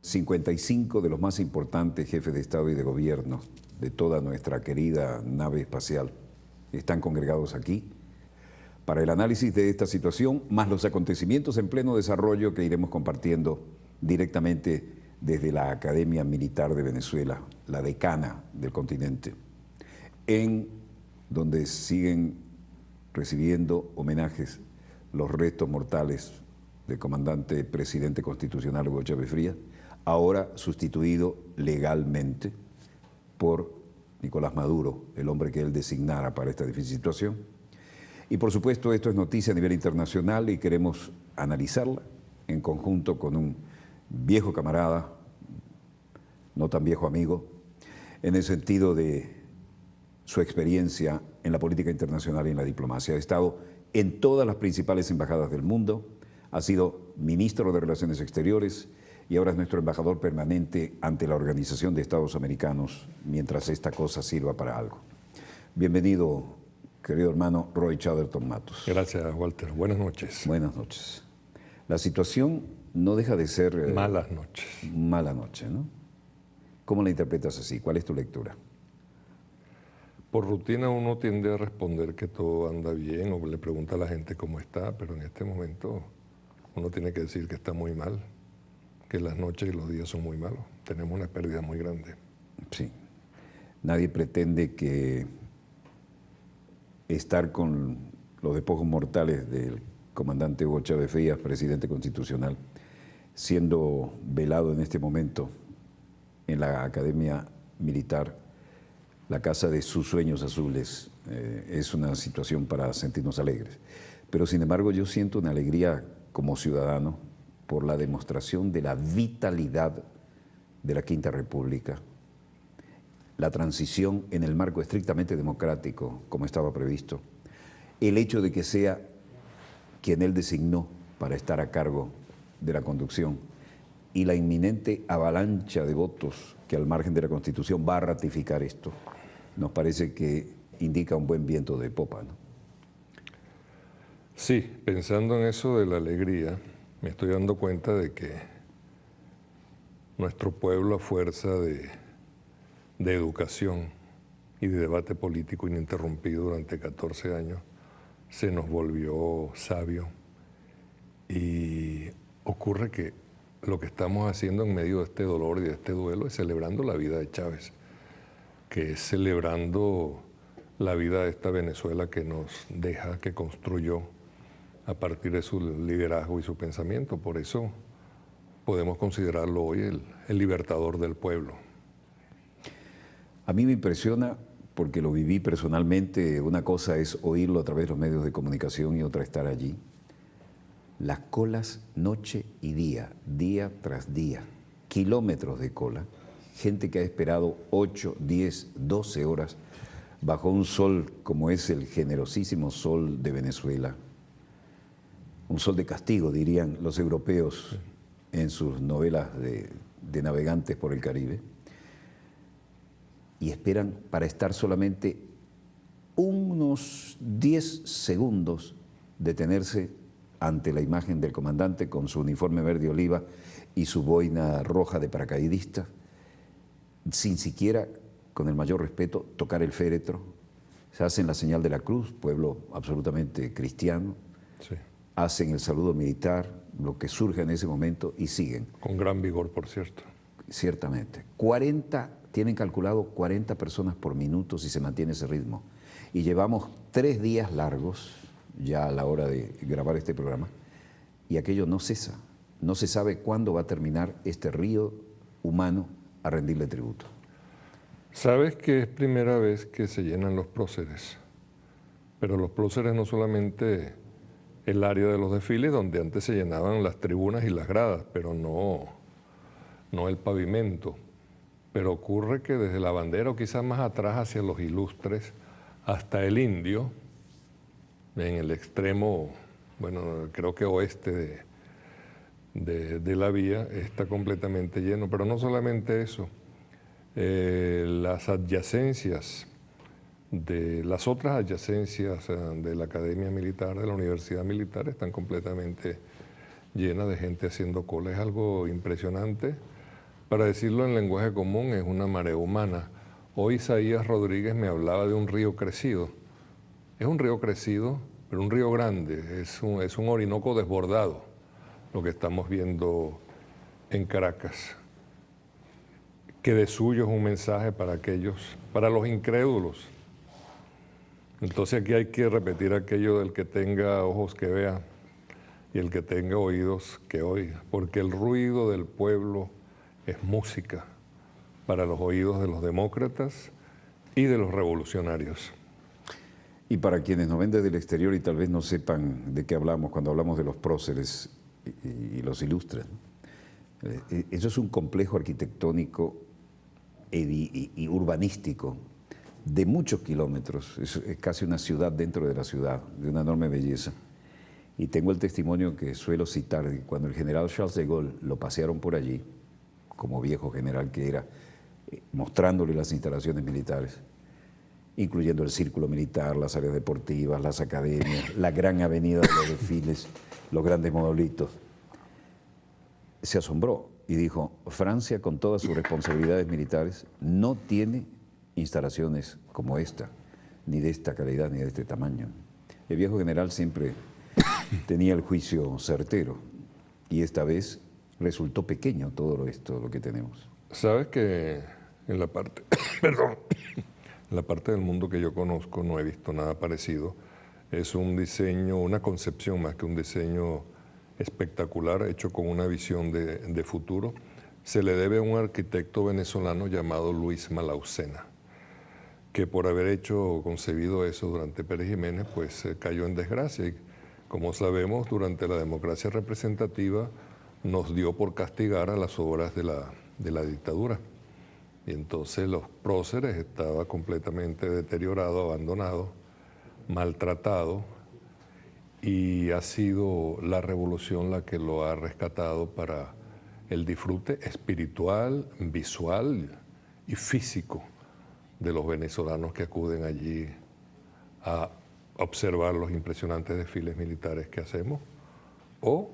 55 de los más importantes jefes de Estado y de Gobierno de toda nuestra querida nave espacial están congregados aquí para el análisis de esta situación, más los acontecimientos en pleno desarrollo que iremos compartiendo directamente desde la Academia Militar de Venezuela, la decana del continente, en donde siguen recibiendo homenajes los restos mortales del comandante presidente constitucional Hugo Chávez Frías, ahora sustituido legalmente por Nicolás Maduro, el hombre que él designara para esta difícil situación. Y por supuesto esto es noticia a nivel internacional y queremos analizarla en conjunto con un viejo camarada, no tan viejo amigo, en el sentido de su experiencia en la política internacional y en la diplomacia. Ha estado en todas las principales embajadas del mundo, ha sido ministro de Relaciones Exteriores y ahora es nuestro embajador permanente ante la Organización de Estados Americanos, mientras esta cosa sirva para algo. Bienvenido, querido hermano Roy Chatterton Matos. Gracias, Walter. Buenas noches. Buenas noches. La situación no deja de ser... Malas noches. Mala noche, ¿no? ¿Cómo la interpretas así? ¿Cuál es tu lectura? Por rutina uno tiende a responder que todo anda bien o le pregunta a la gente cómo está, pero en este momento uno tiene que decir que está muy mal, que las noches y los días son muy malos. Tenemos una pérdida muy grande. Sí. Nadie pretende que estar con los despojos mortales del comandante Hugo Chávez Frías, presidente constitucional, siendo velado en este momento en la Academia Militar, la casa de sus sueños azules, es una situación para sentirnos alegres. Pero sin embargo yo siento una alegría como ciudadano por la demostración de la vitalidad de la Quinta República, la transición en el marco estrictamente democrático, como estaba previsto, el hecho de que sea quien él designó para estar a cargo de la conducción y la inminente avalancha de votos que al margen de la Constitución va a ratificar esto, nos parece que indica un buen viento de popa, ¿no? Sí, pensando en eso de la alegría, me estoy dando cuenta de que nuestro pueblo, a fuerza de educación y de debate político ininterrumpido durante 14 años, se nos volvió sabio. Y ocurre que lo que estamos haciendo en medio de este dolor y de este duelo es celebrando la vida de Chávez, que es celebrando la vida de esta Venezuela que nos deja, que construyó a partir de su liderazgo y su pensamiento. Por eso podemos considerarlo hoy el libertador del pueblo. A mí me impresiona, porque lo viví personalmente, una cosa es oírlo a través de los medios de comunicación y otra estar allí. Las colas noche y día tras día, kilómetros de cola, gente que ha esperado 8, 10, 12 horas bajo un sol como es el generosísimo sol de Venezuela. Un sol de castigo, dirían los europeos en sus novelas de navegantes por el Caribe. Y esperan para estar solamente unos 10 segundos detenerse ante la imagen del comandante con su uniforme verde oliva y su boina roja de paracaidista, sin siquiera, con el mayor respeto, tocar el féretro. Se hacen la señal de la cruz, pueblo absolutamente cristiano, Sí. Hacen el saludo militar, lo que surge en ese momento, y siguen. Con gran vigor, por cierto. Ciertamente. 40, tienen calculado 40 personas por minuto si se mantiene ese ritmo. Y llevamos 3 días largos, ya a la hora de grabar este programa, y aquello no cesa. No se sabe cuándo va a terminar este río humano a rendirle tributo. Sabes que es primera vez que se llenan los próceres, pero los próceres no solamente el área de los desfiles, donde antes se llenaban las tribunas y las gradas, pero no el pavimento. Pero ocurre que desde la bandera o quizás más atrás hacia los ilustres, hasta el Indio, en el extremo, bueno, creo que oeste de la vía, está completamente lleno. Pero no solamente eso, las adyacencias, las otras adyacencias de la Academia Militar, de la Universidad Militar, están completamente llenas de gente haciendo cola. Es algo impresionante. Para decirlo en lenguaje común, es una marea humana. Hoy Isaías Rodríguez me hablaba de un río crecido. Es un río crecido, pero un río grande, es un Orinoco desbordado, lo que estamos viendo en Caracas, que de suyo es un mensaje para aquellos, para los incrédulos. Entonces aquí hay que repetir aquello del que tenga ojos que vea y el que tenga oídos que oiga, porque el ruido del pueblo es música para los oídos de los demócratas y de los revolucionarios. Y para quienes nos ven desde el exterior y tal vez no sepan de qué hablamos cuando hablamos de los próceres y los ilustres, ¿no? Eso es un complejo arquitectónico y urbanístico de muchos kilómetros. Es casi una ciudad dentro de la ciudad, de una enorme belleza. Y tengo el testimonio que suelo citar de cuando el general Charles de Gaulle lo pasearon por allí, como viejo general que era, mostrándole las instalaciones militares, incluyendo el círculo militar, las áreas deportivas, las academias, la gran avenida de los desfiles, los grandes monolitos. Se asombró y dijo, Francia, con todas sus responsabilidades militares, no tiene instalaciones como esta, ni de esta calidad, ni de este tamaño. El viejo general siempre tenía el juicio certero y esta vez resultó pequeño todo esto, lo que tenemos. Sabes que en la parte, perdón, en la parte del mundo que yo conozco no he visto nada parecido. Es un diseño, una concepción más que un diseño espectacular, hecho con una visión de futuro. Se le debe a un arquitecto venezolano llamado Luis Malaucena, que por haber hecho o concebido eso durante Pérez Jiménez, pues cayó en desgracia. Y como sabemos, durante la democracia representativa nos dio por castigar a las obras de la dictadura. Y entonces los próceres estaba completamente deteriorado, abandonado, maltratado, y ha sido la revolución la que lo ha rescatado para el disfrute espiritual, visual y físico de los venezolanos que acuden allí a observar los impresionantes desfiles militares que hacemos o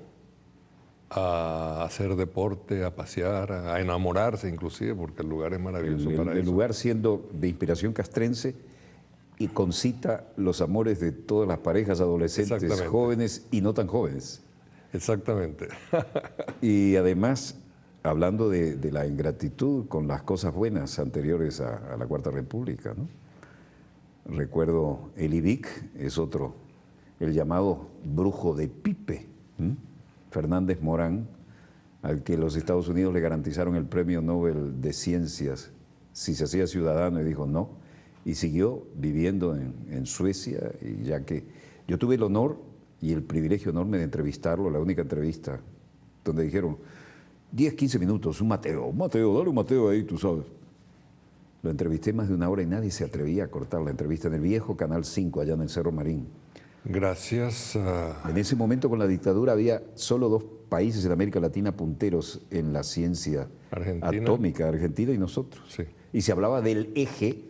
a hacer deporte, a pasear, a enamorarse inclusive, porque el lugar es maravilloso para eso. El lugar siendo de inspiración castrense y concita los amores de todas las parejas adolescentes, jóvenes y no tan jóvenes. Exactamente. Y además, hablando de la ingratitud con las cosas buenas anteriores a la Cuarta República, ¿no? Recuerdo el IBIC, es otro, el llamado brujo de Pipe, Fernández Morán, al que los Estados Unidos le garantizaron el Premio Nobel de Ciencias si se hacía ciudadano, y dijo no, y siguió viviendo en Suecia, y ya que yo tuve el honor y el privilegio enorme de entrevistarlo, la única entrevista, donde dijeron 10, 15 minutos, un Mateo, dale un Mateo ahí, tú sabes. Lo entrevisté más de una hora y nadie se atrevía a cortar la entrevista en el viejo Canal 5, allá en el Cerro Marín. Gracias a... En ese momento, con la dictadura, había solo 2 países en América Latina punteros en la ciencia atómica, Argentina y nosotros. Sí. Y se hablaba del eje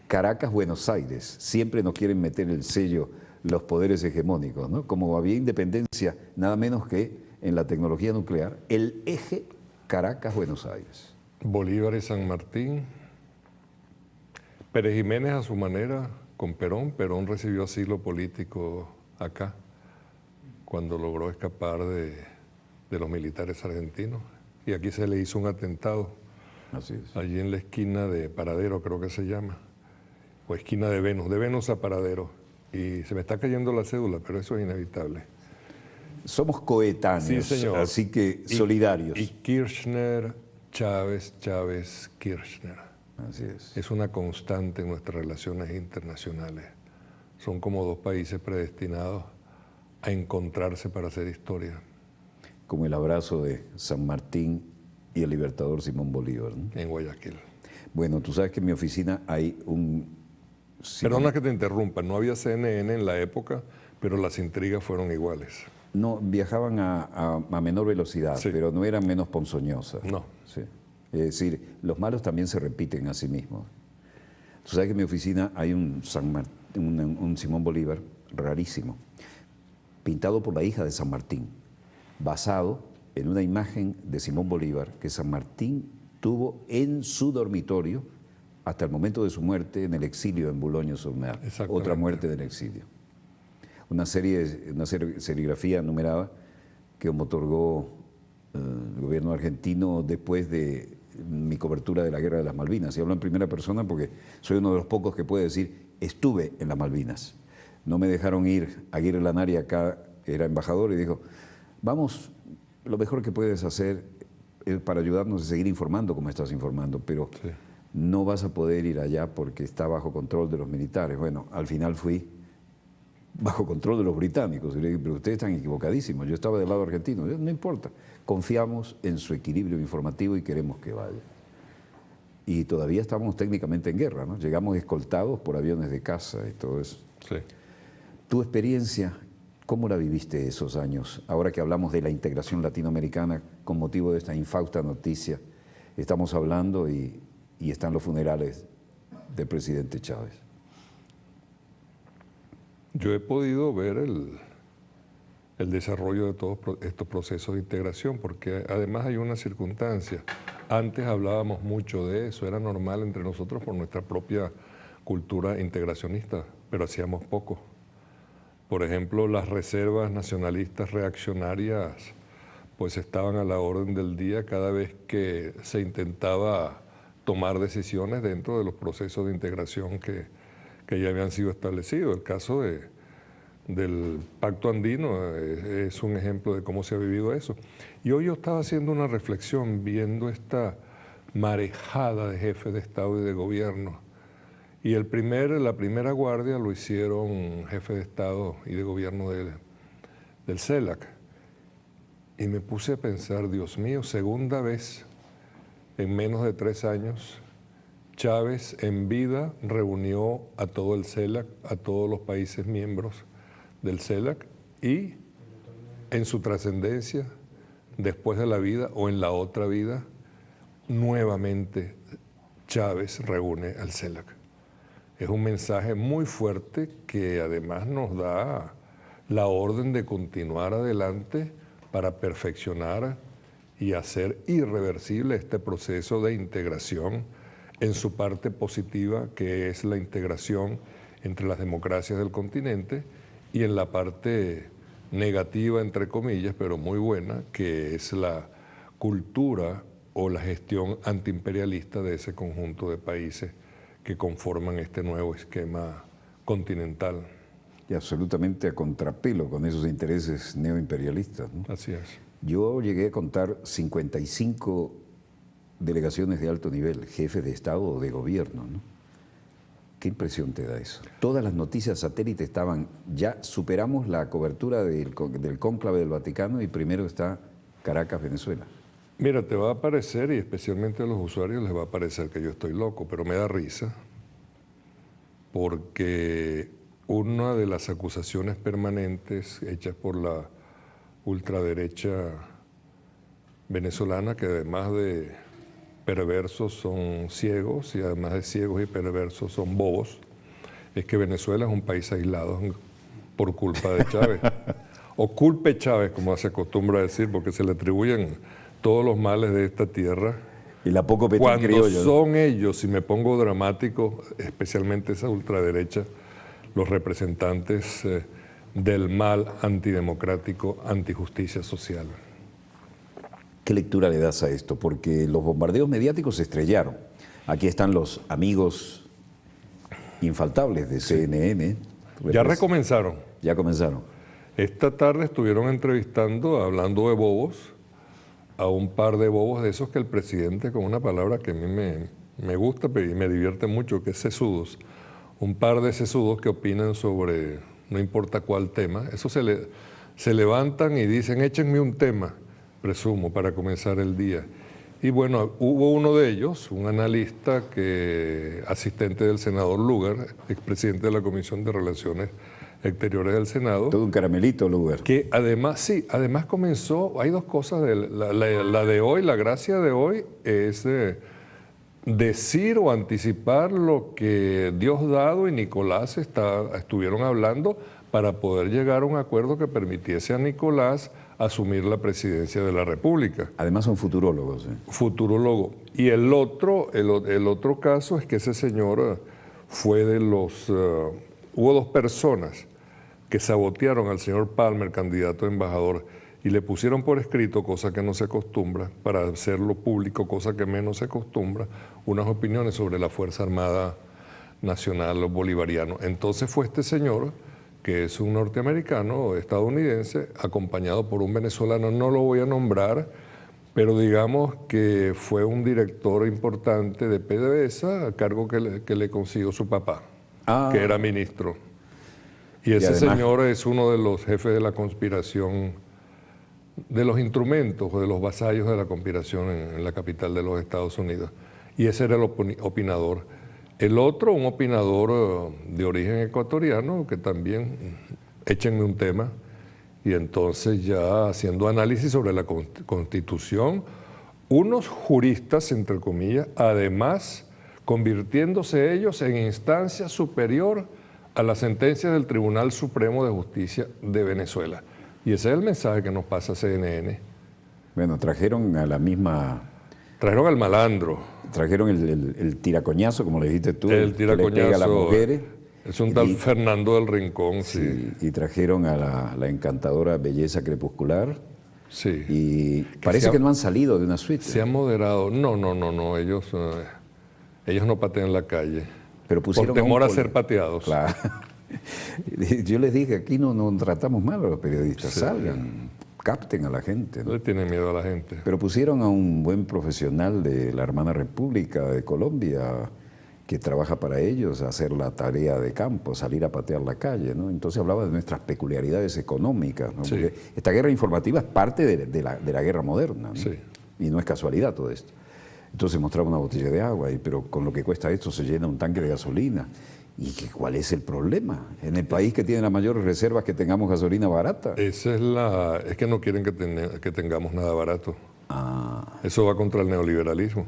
Caracas-Buenos Aires. Siempre nos quieren meter el sello los poderes hegemónicos, ¿no? Como había independencia, nada menos que en la tecnología nuclear, el eje Caracas-Buenos Aires. Bolívar y San Martín. Pérez Jiménez a su manera con Perón. Perón recibió asilo político acá cuando logró escapar de los militares argentinos. Y aquí se le hizo un atentado. Así es. Allí en la esquina de Paradero, creo que se llama, o esquina de Venus a Paradero. Y se me está cayendo la cédula, pero eso es inevitable. Somos coetáneos, Sí, señor. Así que solidarios. Y Kirchner, Chávez, Kirchner. Así es. Es una constante en nuestras relaciones internacionales. Son como 2 países predestinados a encontrarse para hacer historia. Como el abrazo de San Martín y el libertador Simón Bolívar, ¿no? En Guayaquil. Bueno, tú sabes que en mi oficina hay un... Perdona que te interrumpa, no había CNN en la época, pero las intrigas fueron iguales. No, viajaban a menor velocidad, Sí. pero no eran menos ponzoñosas. No. Sí. Es decir, los malos también se repiten a sí mismos. Tú sabes que en mi oficina hay un Simón Bolívar rarísimo, pintado por la hija de San Martín, basado en una imagen de Simón Bolívar que San Martín estuvo en su dormitorio hasta el momento de su muerte en el exilio en Boulogne-sur-Mer. Otra muerte del exilio. Una serigrafía numerada que me otorgó el gobierno argentino después de mi cobertura de la Guerra de las Malvinas. Y hablo en primera persona porque soy uno de los pocos que puede decir estuve en las Malvinas. No me dejaron ir. Aguirre Lanari acá era embajador y dijo, vamos, lo mejor que puedes hacer es para ayudarnos a seguir informando como estás informando, pero sí, no vas a poder ir allá porque está bajo control de los militares. Bueno, al final fui bajo control de los británicos. Y le dije, pero ustedes están equivocadísimos, yo estaba del lado argentino. Yo, no importa, confiamos en su equilibrio informativo y queremos que vaya. Y todavía estamos técnicamente en guerra, ¿no? Llegamos escoltados por aviones de caza y todo eso. Sí. Tu experiencia, ¿cómo la viviste esos años? Ahora que hablamos de la integración latinoamericana con motivo de esta infausta noticia, estamos hablando y están los funerales del presidente Chávez. Yo he podido ver el desarrollo de todos estos procesos de integración, porque además hay una circunstancia. Antes hablábamos mucho de eso, era normal entre nosotros por nuestra propia cultura integracionista, pero hacíamos poco. Por ejemplo, las reservas nacionalistas reaccionarias pues estaban a la orden del día cada vez que se intentaba tomar decisiones dentro de los procesos de integración que ya habían sido establecidos. El caso del Pacto Andino es un ejemplo de cómo se ha vivido eso. Y hoy yo estaba haciendo una reflexión viendo esta marejada de jefes de Estado y de gobierno. Y la primera guardia lo hicieron jefe de Estado y de gobierno del CELAC. Y me puse a pensar, Dios mío, segunda vez en menos de 3 años, Chávez en vida reunió a todo el CELAC, a todos los países miembros del CELAC, y en su trascendencia, después de la vida o en la otra vida, nuevamente Chávez reúne al CELAC. Es un mensaje muy fuerte que además nos da la orden de continuar adelante para perfeccionar y hacer irreversible este proceso de integración en su parte positiva, que es la integración entre las democracias del continente, y en la parte negativa, entre comillas, pero muy buena, que es la cultura o la gestión antiimperialista de ese conjunto de países que conforman este nuevo esquema continental. Y absolutamente a contrapelo con esos intereses neoimperialistas, ¿no? Así es. Yo llegué a contar 55 delegaciones de alto nivel, jefes de Estado o de gobierno, ¿no? ¿Qué impresión te da eso? Todas las noticias satélite estaban, ya superamos la cobertura del cónclave del Vaticano y primero está Caracas, Venezuela. Mira, te va a parecer, y especialmente a los usuarios les va a parecer que yo estoy loco, pero me da risa, porque una de las acusaciones permanentes hechas por la ultraderecha venezolana, que además de perversos son ciegos, y además de ciegos y perversos son bobos, es que Venezuela es un país aislado por culpa de Chávez. O culpe Chávez, como se acostumbra a decir, porque se le atribuyen todos los males de esta tierra. Y la poco petit cuando criollo, son ellos, si me pongo dramático, especialmente esa ultraderecha, los representantes del mal antidemocrático, antijusticia social. ¿Qué lectura le das a esto? Porque los bombardeos mediáticos se estrellaron. Aquí están los amigos infaltables de CNN. Ya recomenzaron. Ya comenzaron. Esta tarde estuvieron entrevistando, hablando de bobos, a un par de bobos de esos que el presidente, con una palabra que a mí me gusta y me divierte mucho, que es sesudos. Un par de sesudos que opinan sobre no importa cuál tema. Eso se levantan y dicen, échenme un tema, presumo, para comenzar el día. Y bueno, hubo uno de ellos, un analista, asistente del senador Lugar, expresidente de la Comisión de Relaciones Exteriores del Senado. Todo un caramelito, Lugar. Que además, sí, además comenzó, hay dos cosas, la de hoy, la gracia de hoy es decir o anticipar lo que Diosdado y Nicolás estuvieron hablando para poder llegar a un acuerdo que permitiese a Nicolás asumir la presidencia de la República. Además son futurólogos. Futurólogo. Y el otro caso es que ese señor fue de los... hubo dos personas que sabotearon al señor Palmer, candidato a embajador, y le pusieron por escrito, cosa que no se acostumbra, para hacerlo público, cosa que menos se acostumbra, unas opiniones sobre la Fuerza Armada Nacional Bolivariana. Entonces fue este señor, que es un norteamericano, estadounidense, acompañado por un venezolano, no lo voy a nombrar, pero digamos que fue un director importante de PDVSA, a cargo que le consiguió su papá, que era ministro. Y ese señor es uno de los jefes de la conspiración, de los instrumentos o de los vasallos de la conspiración en la capital de los Estados Unidos. Y ese era el opinador. El otro, un opinador de origen ecuatoriano, que también, échenme un tema, y entonces ya haciendo análisis sobre la Constitución, unos juristas, entre comillas, además convirtiéndose ellos en instancia superior a la sentencia del Tribunal Supremo de Justicia de Venezuela. Y ese es el mensaje que nos pasa CNN. Bueno, trajeron a la misma... Trajeron al malandro. Trajeron el tiracoñazo, como le dijiste tú, el tiracoñazo, que le pega a las mujeres. Es un tal Fernando del Rincón, sí. Y trajeron a la encantadora belleza crepuscular. Sí. Y parece que no han salido de una suite. Se han moderado. No. Ellos no patean la calle. Pero pusieron por temor a ser pateados. Claro. Yo les dije, aquí no tratamos mal a los periodistas. Sí. Salgan, capten a la gente. No le tienen miedo a la gente. Pero pusieron a un buen profesional de la hermana República de Colombia que trabaja para ellos a hacer la tarea de campo, salir a patear la calle, ¿no? Entonces hablaba de nuestras peculiaridades económicas, ¿no? Sí. Porque esta guerra informativa es parte de la guerra moderna, ¿no? Sí. Y no es casualidad todo esto. Entonces mostraba una botella de agua, pero con lo que cuesta esto se llena un tanque de gasolina. ¿Y cuál es el problema? En el país que tiene las mayores reservas que tengamos gasolina barata. Es que no quieren que tengamos nada barato. Eso va contra el neoliberalismo.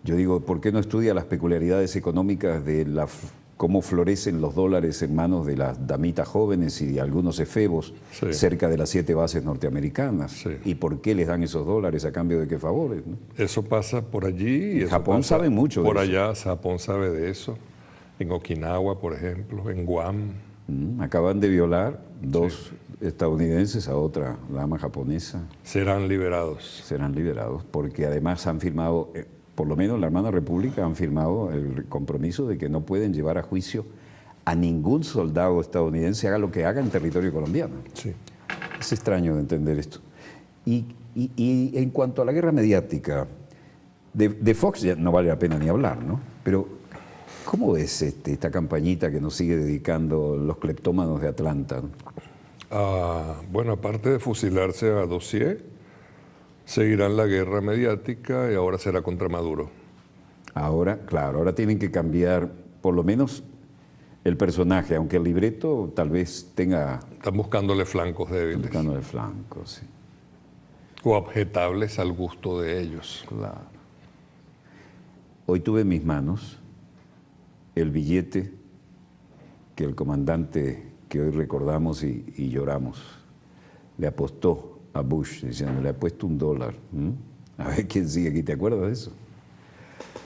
Yo digo, ¿por qué no estudia las peculiaridades económicas de cómo florecen los dólares en manos de las damitas jóvenes y de algunos efebos cerca de las 7 bases norteamericanas? Sí. ¿Y por qué les dan esos dólares a cambio de qué favores, ¿no? Eso pasa por allí. En Japón sabe mucho de eso. Por allá Japón sabe de eso. En Okinawa, por ejemplo, en Guam. Acaban de violar 2 estadounidenses a otra dama japonesa. Serán liberados. Serán liberados porque además han firmado... por lo menos la hermana República han firmado el compromiso de que no pueden llevar a juicio a ningún soldado estadounidense, haga lo que haga en territorio colombiano. Sí. Es extraño de entender esto. Y en cuanto a la guerra mediática, de Fox ya no vale la pena ni hablar, ¿no? Pero, ¿cómo ves esta campañita que nos sigue dedicando los cleptómanos de Atlanta, ¿no? Bueno, aparte de fusilarse a Dossier, seguirán la guerra mediática y ahora será contra Maduro. Ahora, claro, ahora tienen que cambiar por lo menos el personaje, aunque el libreto tal vez tenga... Están buscándole flancos débiles. Buscándole flancos, sí. O objetables al gusto de ellos. Claro. Hoy tuve en mis manos el billete que el comandante que hoy recordamos y lloramos le apostó a Bush, diciendo, le ha puesto $1. A ver quién sigue aquí, ¿te acuerdas de eso?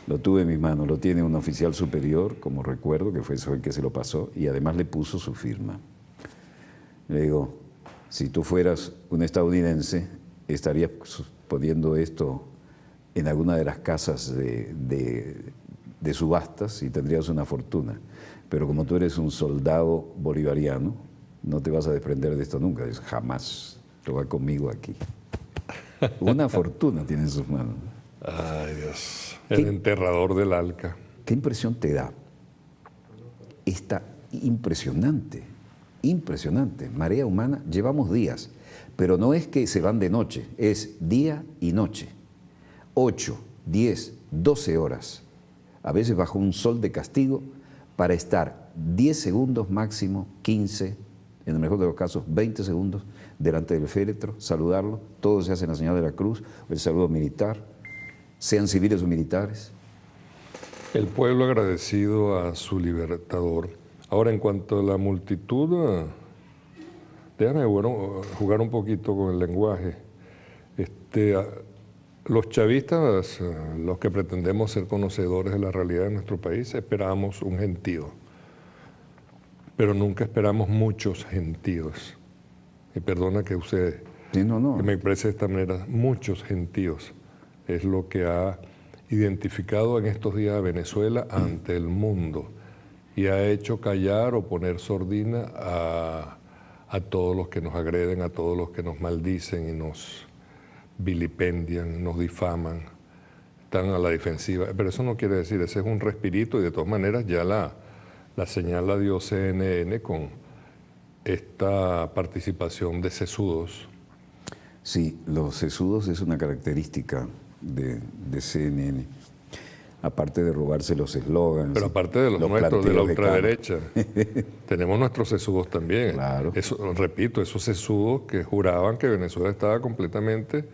Lo tuve en mis manos, lo tiene un oficial superior, como recuerdo, que fue el que se lo pasó, y además le puso su firma. Le digo, si tú fueras un estadounidense, estarías poniendo esto en alguna de las casas de subastas y tendrías una fortuna. Pero como tú eres un soldado bolivariano, no te vas a desprender de esto nunca, es jamás. Lo va conmigo aquí. Una fortuna tiene en sus manos. Ay, Dios. El enterrador del Alca. ¿Qué impresión te da? Está impresionante, impresionante. Marea humana, llevamos días, pero no es que se van de noche, es día y noche. 8, 10, 12 horas, a veces bajo un sol de castigo, para estar 10 segundos máximo, 15, en el mejor de los casos 20 segundos, delante del féretro, saludarlo, todos se hacen la señal de la cruz, el saludo militar, sean civiles o militares. El pueblo agradecido a su libertador. Ahora, en cuanto a la multitud déjame jugar un poquito con el lenguaje. Los chavistas, los que pretendemos ser conocedores de la realidad de nuestro país, esperamos un gentío, pero nunca esperamos muchos gentíos. Y perdona que use, Sí, no. que me exprese de esta manera, muchos gentíos. Es lo que ha identificado en estos días a Venezuela ante el mundo y ha hecho callar o poner sordina a todos los que nos agreden, a todos los que nos maldicen y nos vilipendian, nos difaman, están a la defensiva. Pero eso no quiere decir, ese es un respirito y de todas maneras ya la señal la dio CNN con esta participación de sesudos. Sí, los sesudos es una característica de CNN. Aparte de robarse los eslogans. Pero aparte de los nuestros, de la ultraderecha, tenemos nuestros sesudos también. Claro. Eso, repito, esos sesudos que juraban que Venezuela estaba completamente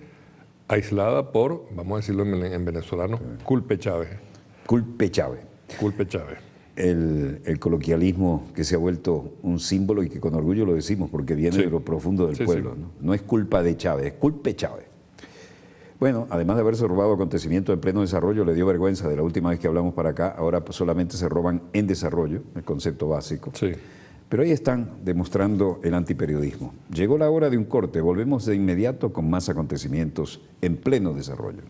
aislada por, vamos a decirlo en venezolano, culpe Chávez. Culpe Chávez. Culpe Chávez. El coloquialismo que se ha vuelto un símbolo y que con orgullo lo decimos porque viene de lo profundo del pueblo. Sí. ¿No? No es culpa de Chávez, es culpe Chávez. Bueno, además de haberse robado acontecimientos en pleno desarrollo, le dio vergüenza de la última vez que hablamos para acá, ahora pues solamente se roban en desarrollo, el concepto básico. Sí. Pero ahí están demostrando el antiperiodismo. Llegó la hora de un corte, volvemos de inmediato con más acontecimientos en pleno desarrollo.